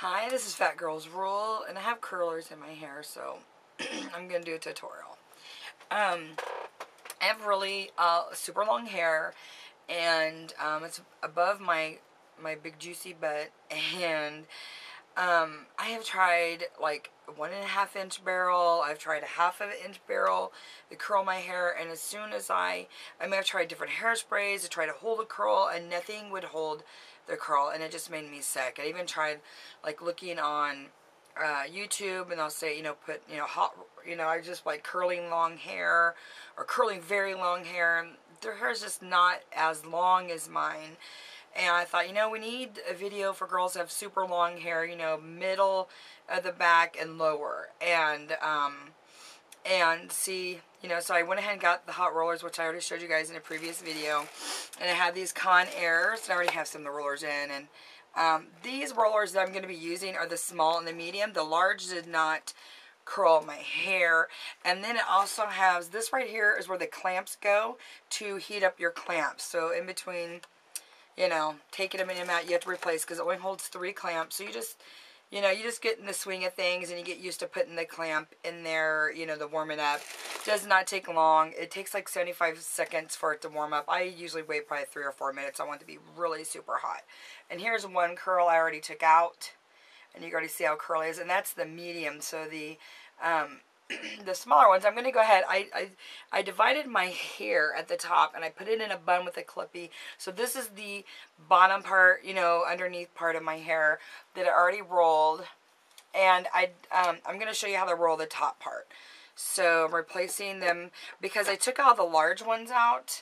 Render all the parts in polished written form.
Hi, this is Fat Girl's Rule, and I have curlers in my hair, so I'm going to do a tutorial. I have really super long hair, and it's above my big juicy butt, and I have tried like 1.5 inch barrel, I've tried a 1/2 inch barrel to curl my hair, and as soon as I may have tried different hairsprays to try to hold a curl, and nothing would hold the curl, and it just made me sick. I even tried like looking on YouTube, and they'll say, put, hot, I just like curling long hair or curling very long hair, and their hair is just not as long as mine. And I thought, we need a video for girls that have super long hair, middle of the back and lower. And see, so I went ahead and got the hot rollers, which I already showed you guys in a previous video. And I have these Conairs, and I already have some of the rollers in. And these rollers that I'm going to be using are the small and the medium. The large did not curl my hair. And then it also has, this right here is where the clamps go to heat up your clamps. So in between, taking them in and out, you have to replace, because it only holds 3 clamps. So you just, you just get in the swing of things, and you get used to putting the clamp in there, to warm it up. It does not take long. It takes like 75 seconds for it to warm up. I usually wait probably 3 or 4 minutes. I want it to be really super hot. And here's one curl I already took out, and you can already see how curly it is, and that's the medium. So the the smaller ones, I'm going to go ahead, I divided my hair at the top, and I put it in a bun with a clippy. So this is the bottom part, underneath part of my hair that I already rolled. And I'm going to show you how to roll the top part. So I'm replacing them, because I took all the large ones out.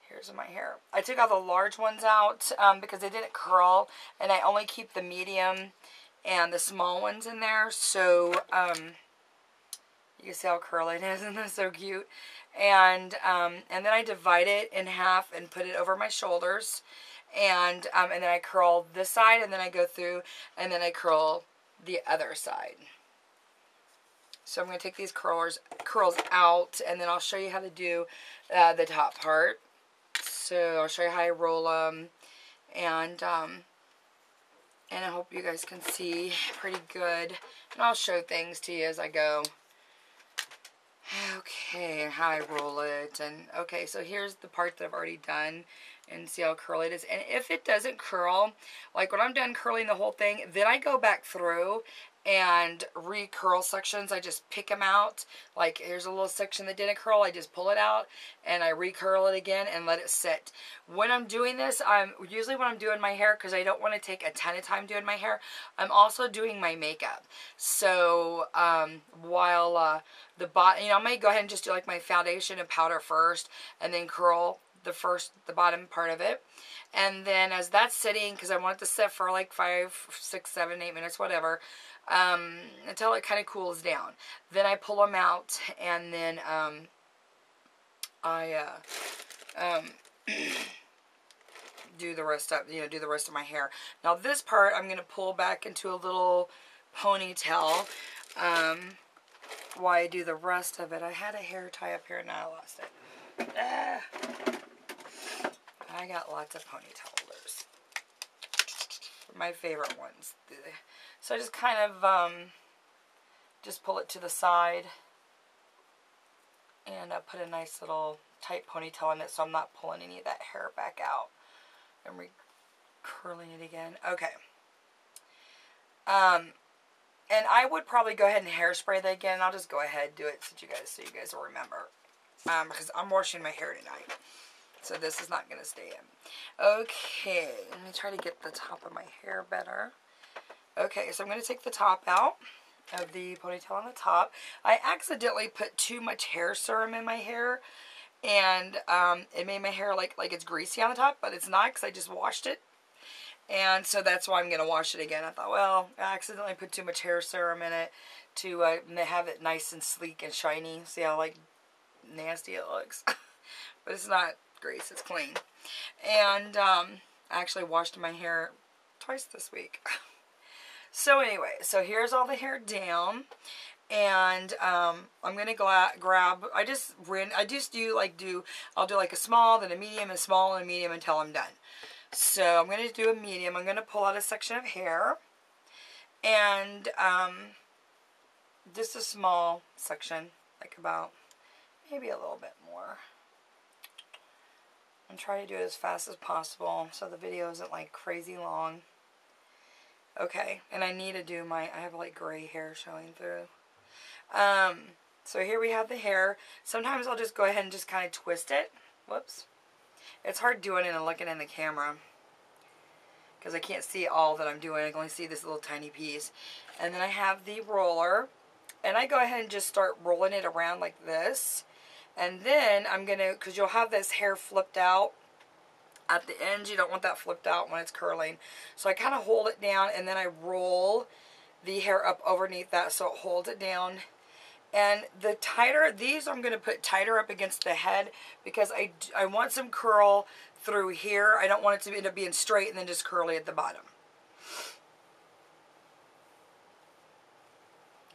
Here's my hair. I took all the large ones out because they didn't curl, and I only keep the medium and the small ones in there. So, you can see how curly it is, and that's so cute. And then I divide it in half and put it over my shoulders, and then I curl this side, and then I go through, and then I curl the other side. So I'm going to take these curls out, and then I'll show you how to do the top part. So I'll show you how I roll them, and I hope you guys can see pretty good. And I'll show things to you as I go. Okay, and how I roll it. And okay, so here's the part that I've already done, and see how curly it is. And if it doesn't curl, like when I'm done curling the whole thing, then I go back through and re-curl sections. I just pick them out. Like here's a little section that didn't curl, I just pull it out and I re-curl it again and let it sit. When I'm doing this, usually when I'm doing my hair, because I don't want to take a ton of time doing my hair, I'm also doing my makeup. So while the bottom, I might go ahead and just do like my foundation and powder first, and then curl the bottom part of it. And then as that's sitting, because I want it to sit for like 5, 6, 7, 8 minutes, whatever, until it kind of cools down. Then I pull them out, and then I do the rest of my hair. Now this part I'm going to pull back into a little ponytail. While I do the rest of it, I had a hair tie up here and now I lost it. I got lots of ponytail holders. My favorite ones. So I just kind of just pull it to the side, and I put a nice little tight ponytail in it, so I'm not pulling any of that hair back out and curling it again. Okay. And I would probably go ahead and hairspray that again. I'll just go ahead and do it so you guys will remember. Because I'm washing my hair tonight, so this is not going to stay in. Okay, let me try to get the top of my hair better. Okay, so I'm going to take the top out of the ponytail on the top. I accidentally put too much hair serum in my hair, and it made my hair like it's greasy on the top, but it's not, because I just washed it. And so that's why I'm going to wash it again. I thought, well, I accidentally put too much hair serum in it to have it nice and sleek and shiny. See how like nasty it looks? But it's not grease, it's clean. And I actually washed my hair twice this week. So anyway, so here's all the hair down, and I'm gonna grab. I'll do like a small, then a medium, a small, and a medium until I'm done. So I'm gonna do a medium. I'm gonna pull out a section of hair, And just a small section, like about maybe a little bit more. I'm trying to do it as fast as possible so the video isn't like crazy long. Okay, and I need to do I have like gray hair showing through. So here we have the hair. Sometimes I'll just go ahead and just kind of twist it. Whoops. It's hard doing it and looking in the camera because I can't see all that I'm doing. I can only see this little tiny piece. And then I have the roller. And I go ahead and just start rolling it around like this. And then I'm going to, because you'll have this hair flipped out at the end. You don't want that flipped out when it's curling. So I kind of hold it down and then I roll the hair up underneath that so it holds it down. And the tighter, these I'm going to put tighter up against the head because I want some curl through here. I don't want it to end up being straight and then just curly at the bottom.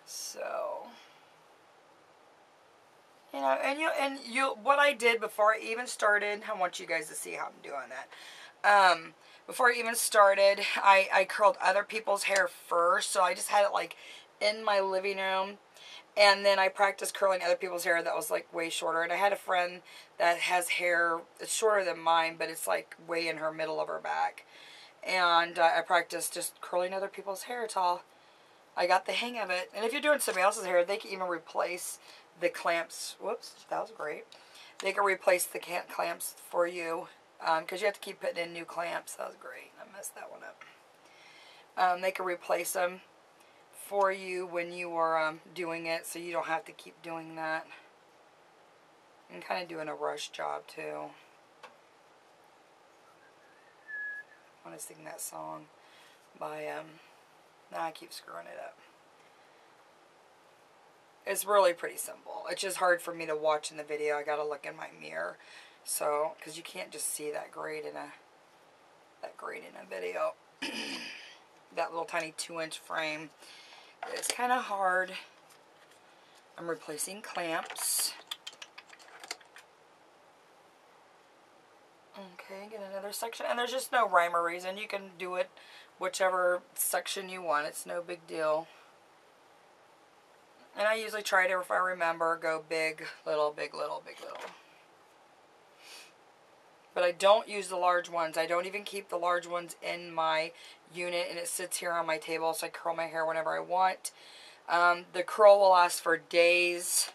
So, you know, and what I did before I even started, I want you guys to see how I'm doing that. Before I even started, I curled other people's hair first. So I just had it like in my living room. And then I practiced curling other people's hair that was like way shorter. And I had a friend that has hair, it's shorter than mine, but it's like way in her middle of her back. And I practiced just curling other people's hair till I got the hang of it. And if you're doing somebody else's hair, they can even replace the clamps. Whoops, that was great. They can replace the clamps for you because you have to keep putting in new clamps. That was great. I messed that one up. They can replace them for you when you are doing it, so you don't have to keep doing that. I'm kind of doing a rush job too. I want to sing that song by I keep screwing it up. It's really pretty simple. It's just hard for me to watch in the video. I gotta look in my mirror, so because you can't just see that great in a video. That little tiny 2-inch frame. It's kind of hard. I'm replacing clamps. Okay, get another section. And there's just no rhyme or reason. You can do it whichever section you want. It's no big deal. And I usually try to, if I remember, go big, little, big, little, big, little. But I don't use the large ones. I don't even keep the large ones in my unit, and it sits here on my table, so I curl my hair whenever I want. The curl will last for days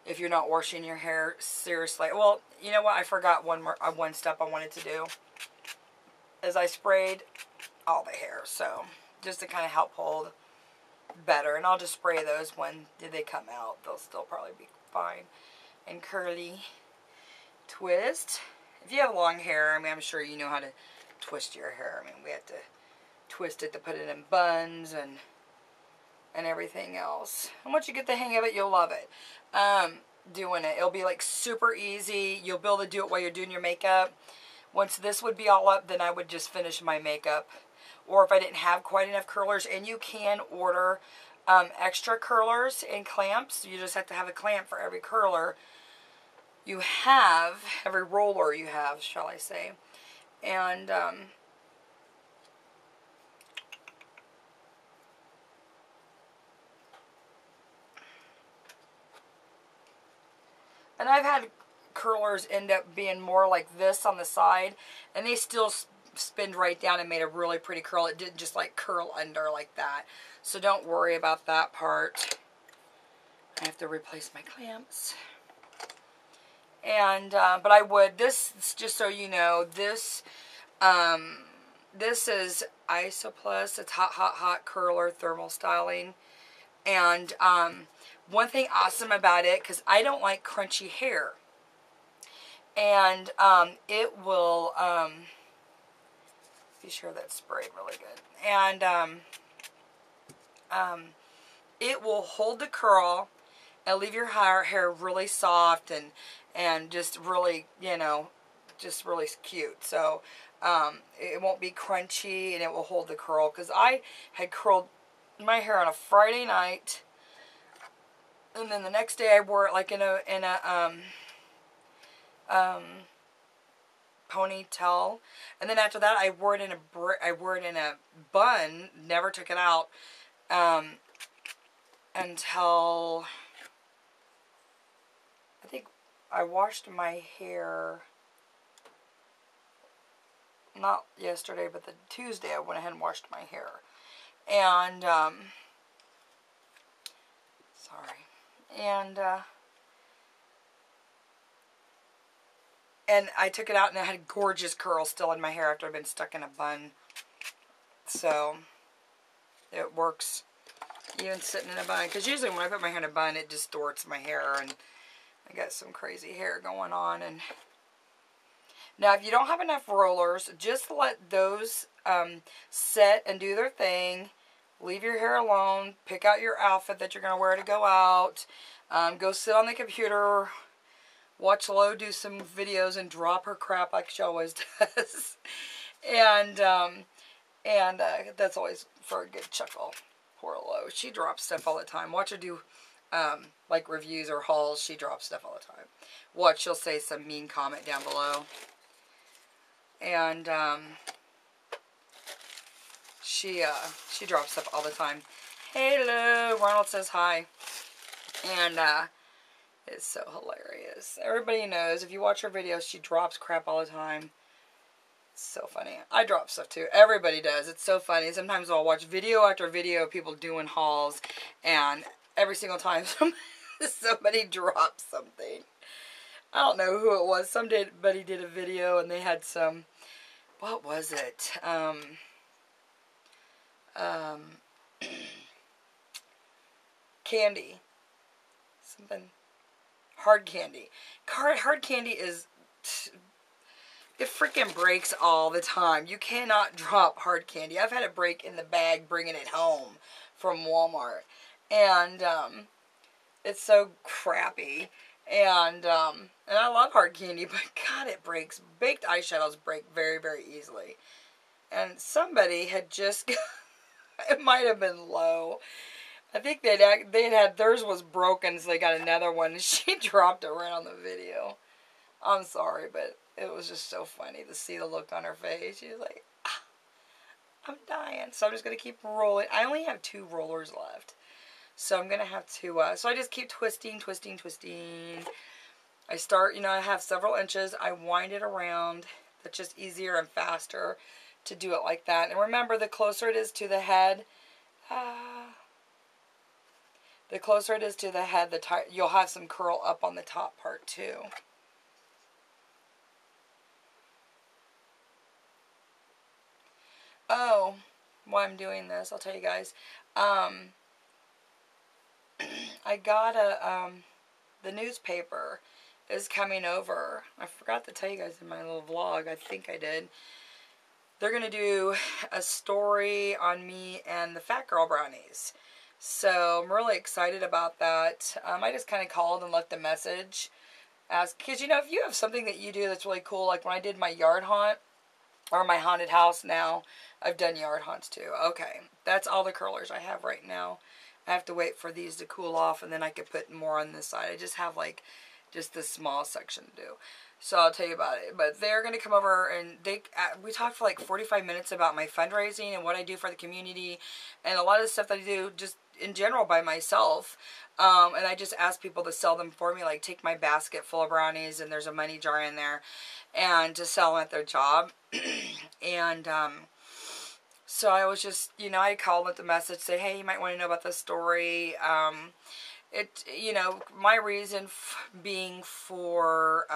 if you're not washing your hair seriously. Well, you know what? I forgot one step I wanted to do. Is I sprayed all the hair, so just to kind of help hold better. And I'll just spray those when they come out. They'll still probably be fine and curly. Twist. If you have long hair, I mean, I'm sure you know how to twist your hair. I mean, we have to twist it to put it in buns and everything else. And once you get the hang of it, you'll love it. Doing it. It'll be like super easy. You'll be able to do it while you're doing your makeup. Once this would be all up, then I would just finish my makeup. Or if I didn't have quite enough curlers, and you can order extra curlers and clamps. You just have to have a clamp for every curler you have, every roller you have, shall I say. And I've had curlers end up being more like this on the side, and they still spinned right down and made a really pretty curl. It didn't just like curl under like that. So don't worry about that part. I have to replace my clamps. And, but I would, this, just so you know, this is Isoplus. It's Hot, Hot, Hot Curler Thermal Styling. And, one thing awesome about it, because I don't like crunchy hair. And, it will, be sure that's sprayed really good. And, it will hold the curl and leave your hair really soft and just really, you know, just really cute. So, it won't be crunchy and it will hold the curl. Because I had curled my hair on a Friday night, and then the next day I wore it like in a ponytail, and then after that I wore it in a bun. Never took it out. until I think I washed my hair, not yesterday, but the Tuesday I went ahead and washed my hair. And, sorry. And I took it out and I had gorgeous curls still in my hair after I'd been stuck in a bun. So, it works even sitting in a bun. Because usually when I put my hair in a bun, it distorts my hair. And I got some crazy hair going on. And now, if you don't have enough rollers, just let those set and do their thing. Leave your hair alone. Pick out your outfit that you're going to wear to go out. Go sit on the computer. Watch Lo do some videos and drop her crap like she always does. and that's always for a good chuckle. Poor Lo. She drops stuff all the time. Watch her do like reviews or hauls. She drops stuff all the time. Watch, she'll say some mean comment down below. And she drops stuff all the time. Hey Lo, Ronald says hi. And it's so hilarious. Everybody knows, if you watch her videos, she drops crap all the time. It's so funny. I drop stuff too. Everybody does. It's so funny. Sometimes I'll watch video after video of people doing hauls, and every single time somebody drops something. I don't know who it was. Somebody did a video and they had some, what was it? Candy. Something. Hard candy. Hard candy is, it freaking breaks all the time. You cannot drop hard candy. I've had it break in the bag bringing it home from Walmart. And it's so crappy. And I love hard candy, but God, it breaks. Baked eyeshadows break very, very easily. And somebody had just, it might have been Lo. I think they'd had, theirs was broken, so they got another one, and she dropped it right on the video. I'm sorry, but it was just so funny to see the look on her face. She was like, ah, I'm dying. So I'm just going to keep rolling. I only have 2 rollers left. So I'm going to have to, so I just keep twisting, twisting, twisting. I start, you know, I have several inches. I wind it around. That's just easier and faster to do it like that. And remember, the closer it is to the head, the closer it is to the head, you'll have some curl up on the top part too. Oh, while I'm doing this, I'll tell you guys. I got the newspaper is coming over. I forgot to tell you guys in my little vlog. I think I did. They're going to do a story on me and the Fat Girl Brownies. So I'm really excited about that. I just kind of called and left a message. Because, you know, if you have something that you do that's really cool, like when I did my yard haunt, or my haunted house now, I've done yard haunts too. Okay, that's all the curlers I have right now. I have to wait for these to cool off, and then I could put more on this side. I just have, like, just this small section to do. So I'll tell you about it. But they're going to come over, and we talked for like 45 minutes about my fundraising and what I do for the community, and a lot of the stuff that I do just in general by myself. And I just ask people to sell them for me, like take my basket full of brownies, and there's a money jar in there, and to sell them at their job. And so I was just, you know, I called with the message, say, hey, you might want to know about this story. You know, my reason being for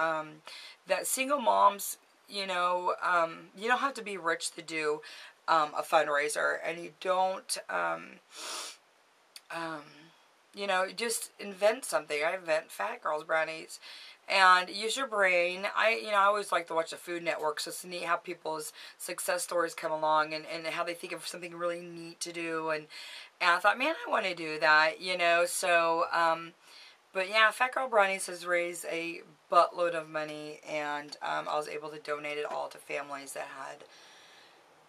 that single moms, you know, you don't have to be rich to do a fundraiser, and you don't, you know, just invent something. I invent Fat Girls Brownies. And use your brain. You know, I always like to watch the Food Network, so it's neat how people's success stories come along, and how they think of something really neat to do. And I thought, man, I want to do that, you know. So, but yeah, Fat Girl Brownies has raised a buttload of money, and I was able to donate it all to families that had,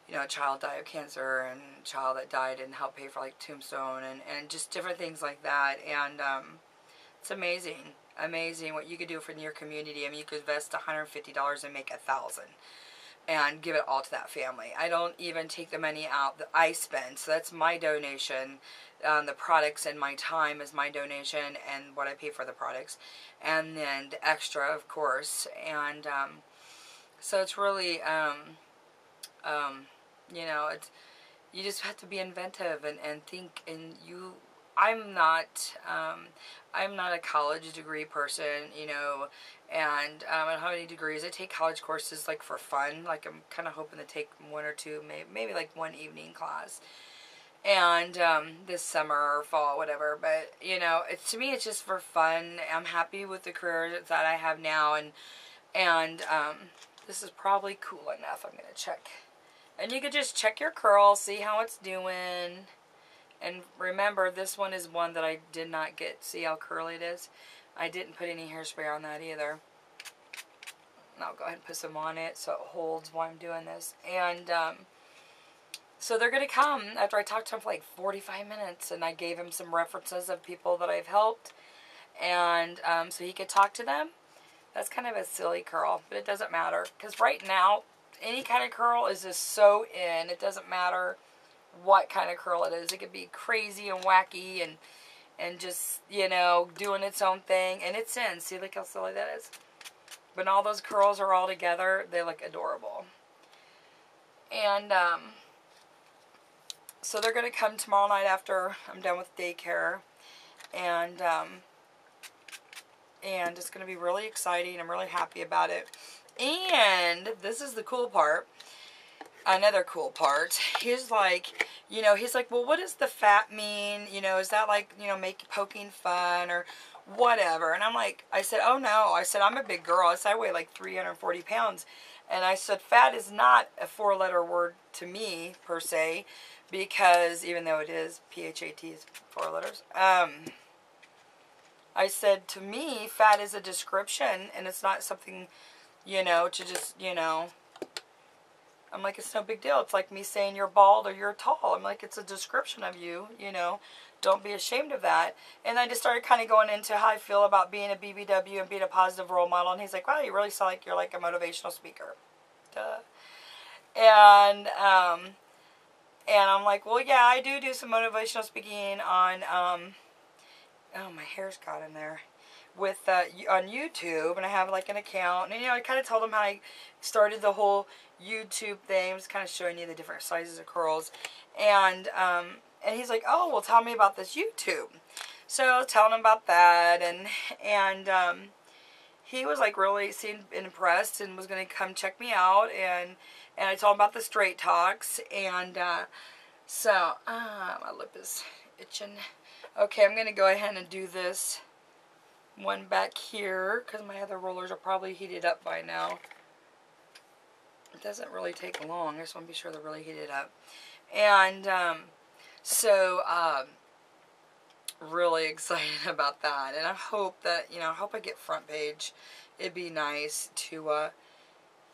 you know, a child die of cancer, and a child that died, and help pay for like tombstone, and just different things like that. And it's amazing. Amazing what you could do for your community. I mean, you could invest $150 and make $1,000. and give it all to that family. I don't even take the money out that I spend. So that's my donation. The products and my time is my donation, and what I pay for the products. And then the extra, of course. And so it's really, you know, it's, you just have to be inventive and think. And I'm not a college degree person, you know, and I don't have any degrees. I take college courses like for fun. Like I'm kind of hoping to take one or two, maybe like one evening class, and this summer or fall, whatever. But you know, to me, it's just for fun. I'm happy with the career that I have now, and this is probably cool enough. I'm gonna check, and you could just check your curl, see how it's doing. And remember, this one is one that I did not get. See how curly it is? I didn't put any hairspray on that either. And I'll go ahead and put some on it so it holds while I'm doing this. And so they're going to come after I talked to him for like 45 minutes. And I gave him some references of people that I've helped. And so he could talk to them. That's kind of a silly curl, but it doesn't matter. Because right now, any kind of curl is just so in. It doesn't matter what kind of curl it is. It could be crazy and wacky and just, you know, doing its own thing. And it's in. See, look how silly that is. When all those curls are all together, they look adorable. And so they're going to come tomorrow night after I'm done with daycare. And it's going to be really exciting. I'm really happy about it. And this is the cool part. Another cool part. He's like, you know, well, what does the fat mean? You know, is that like, you know, poking fun or whatever? And I'm like, I said, oh no. I said, I'm a big girl. I said, I weigh like 340 pounds. And I said, fat is not a 4-letter word to me, per se, because even though it is, P-H-A-T is 4 letters. I said, to me, fat is a description, and it's not something, you know, to just, you know, I'm like, it's no big deal. It's like me saying you're bald or you're tall. I'm like, it's a description of you, you know. Don't be ashamed of that. And I just started kind of going into how I feel about being a BBW and being a positive role model. And he's like, wow, you really sound like you're like a motivational speaker. Duh. And I'm like, well, yeah, I do some motivational speaking on, oh, my hair's got in there. With on YouTube, and I have like an account, and you know, I kind of told him how I started the whole YouTube thing. I'm just kind of showing you the different sizes of curls, and he's like, oh, well, tell me about this YouTube. So I was telling him about that, and he was like really seemed impressed and was going to come check me out, and I told him about the straight talks, and so my lip is itching. Okay, I'm going to go ahead and do this one back here, because my other rollers are probably heated up by now. It doesn't really take long. I just want to be sure they're really heated up. And really excited about that. And I hope that, you know, I hope I get front page. It'd be nice to,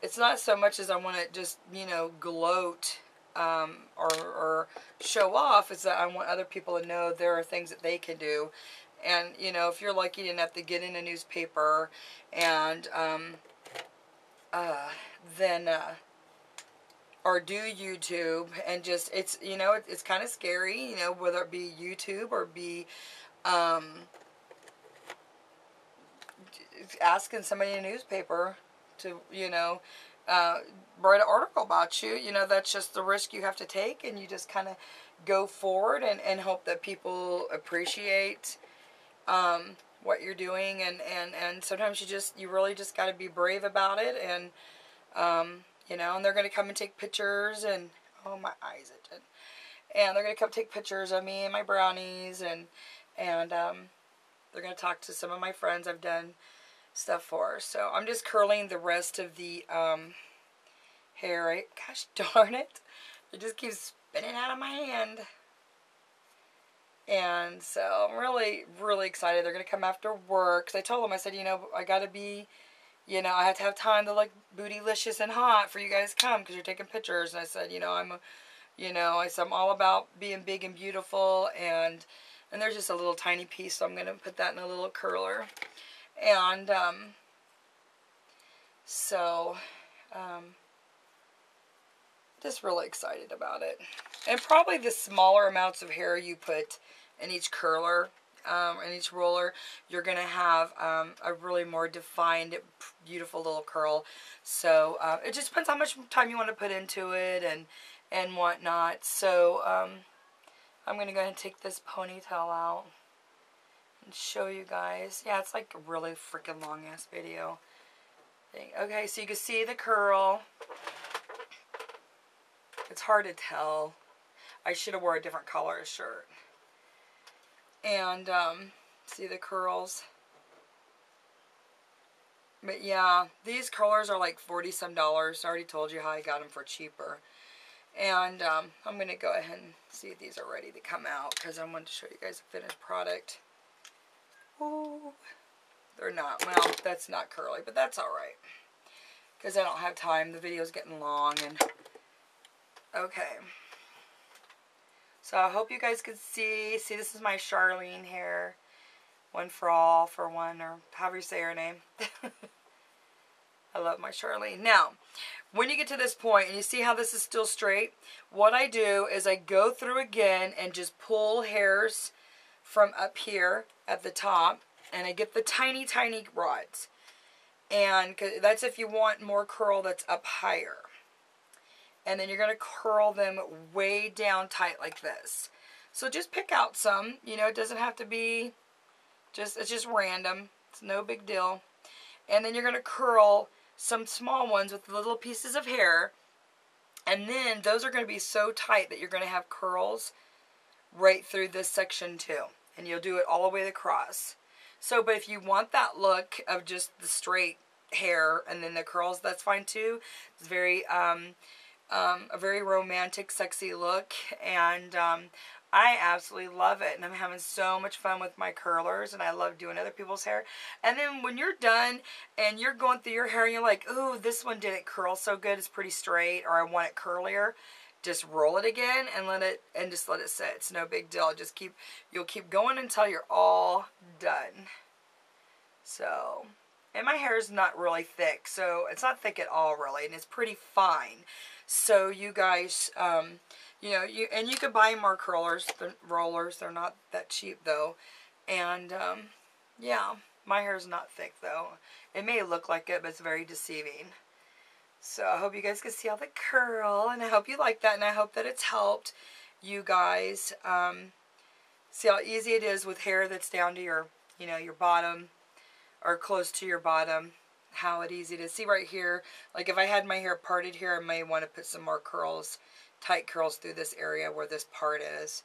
it's not so much as I want to just, you know, gloat or show off. It's that I want other people to know there are things that they can do. And, you know, if you're lucky enough to get in a newspaper and, then, or do YouTube and just, it's, you know, it's kind of scary, you know, whether it be YouTube or be, asking somebody in a newspaper to, you know, write an article about you. You know, that's just the risk you have to take, and you just kind of go forward and hope that people appreciate what you're doing, and sometimes you really just got to be brave about it, and you know, and they're going to come and take pictures, and oh, my eyes itching, and they're going to come take pictures of me and my brownies, and they're going to talk to some of my friends I've done stuff for. So I'm just curling the rest of the hair. Gosh darn it, it just keeps spinning out of my hand. And so I'm really, really excited. They're going to come after work. Because I told them, I said, you know, I got to be, you know, I have to have time to look bootylicious and hot for you guys to come because you're taking pictures. And I said, you know, I said, I'm all about being big and beautiful. And there's just a little tiny piece, so I'm going to put that in a little curler. And, Just really excited about it. And probably the smaller amounts of hair you put in each curler, in each roller, you're going to have a really more defined, beautiful little curl. So it just depends how much time you want to put into it and whatnot. So I'm going to go ahead and take this ponytail out and show you guys. Yeah, it's like a really freaking long ass video thing. Okay, so you can see the curl. It's hard to tell. I should have wore a different color shirt. And see the curls. But yeah, these curlers are like $40-some. I already told you how I got them for cheaper. And I'm going to go ahead and see if these are ready to come out, because I wanted to show you guys a finished product. Ooh, they're not. Well, that's not curly, but that's alright, because I don't have time. The video's getting long. And okay. So I hope you guys could see. See, this is my Charlene hair. One for all, for one, or however you say her name. I love my Charlene. Now, when you get to this point and you see how this is still straight, what I do is I go through again and just pull hairs from up here at the top, and I get the tiny, tiny rods. And that's if you want more curl that's up higher. And then you're going to curl them way down tight like this. So just pick out some. You know, it doesn't have to be it's just random. It's no big deal. And then you're going to curl some small ones with little pieces of hair. And then those are going to be so tight that you're going to have curls right through this section too. And you'll do it all the way across. So, but if you want that look of just the straight hair and then the curls, that's fine too. It's very, a very romantic, sexy look. And I absolutely love it, and I'm having so much fun with my curlers, and I love doing other people's hair. And then when you're done and you're going through your hair and you're like, ooh, this one didn't curl so good, it's pretty straight, or I want it curlier, just roll it again and just let it sit. It's no big deal. You'll keep going until you're all done. So, and my hair is not really thick, so it's not thick at all really, and it's pretty fine. So you guys, you know, you could buy more rollers. They're not that cheap though. And yeah, my hair is not thick though. It may look like it, but it's very deceiving. So I hope you guys can see all the curl, and I hope you like that, and I hope that it's helped you guys see how easy it is with hair that's down to your, you know, your bottom or close to your bottom. How it easy to see right here. Like if I had my hair parted here, I may want to put some more curls, tight curls through this area where this part is.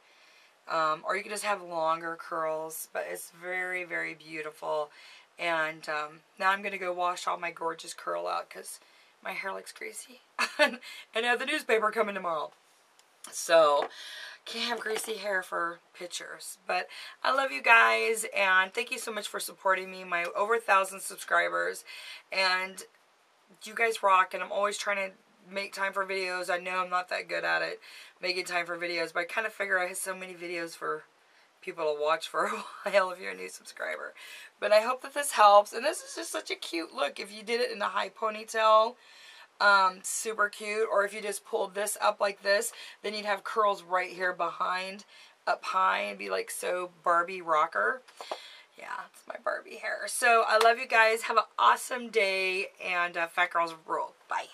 Or you can just have longer curls, but it's very, very beautiful. And now I'm going to go wash all my gorgeous curl out because my hair looks greasy. And I have the newspaper coming tomorrow. So, can't have greasy hair for pictures. But I love you guys, and thank you so much for supporting me. My over 1,000 subscribers, and you guys rock. And I'm always trying to make time for videos. I know I'm not that good at it, making time for videos, but I kind of figure I have so many videos for people to watch for a while if you're a new subscriber. But I hope that this helps. And this is just such a cute look. If you did it in a high ponytail, super cute. Or if you just pulled this up like this, then you'd have curls right here behind, up high, and be like so Barbie rocker. Yeah, it's my Barbie hair. So I love you guys. Have an awesome day, and Fat Girls rule. Bye.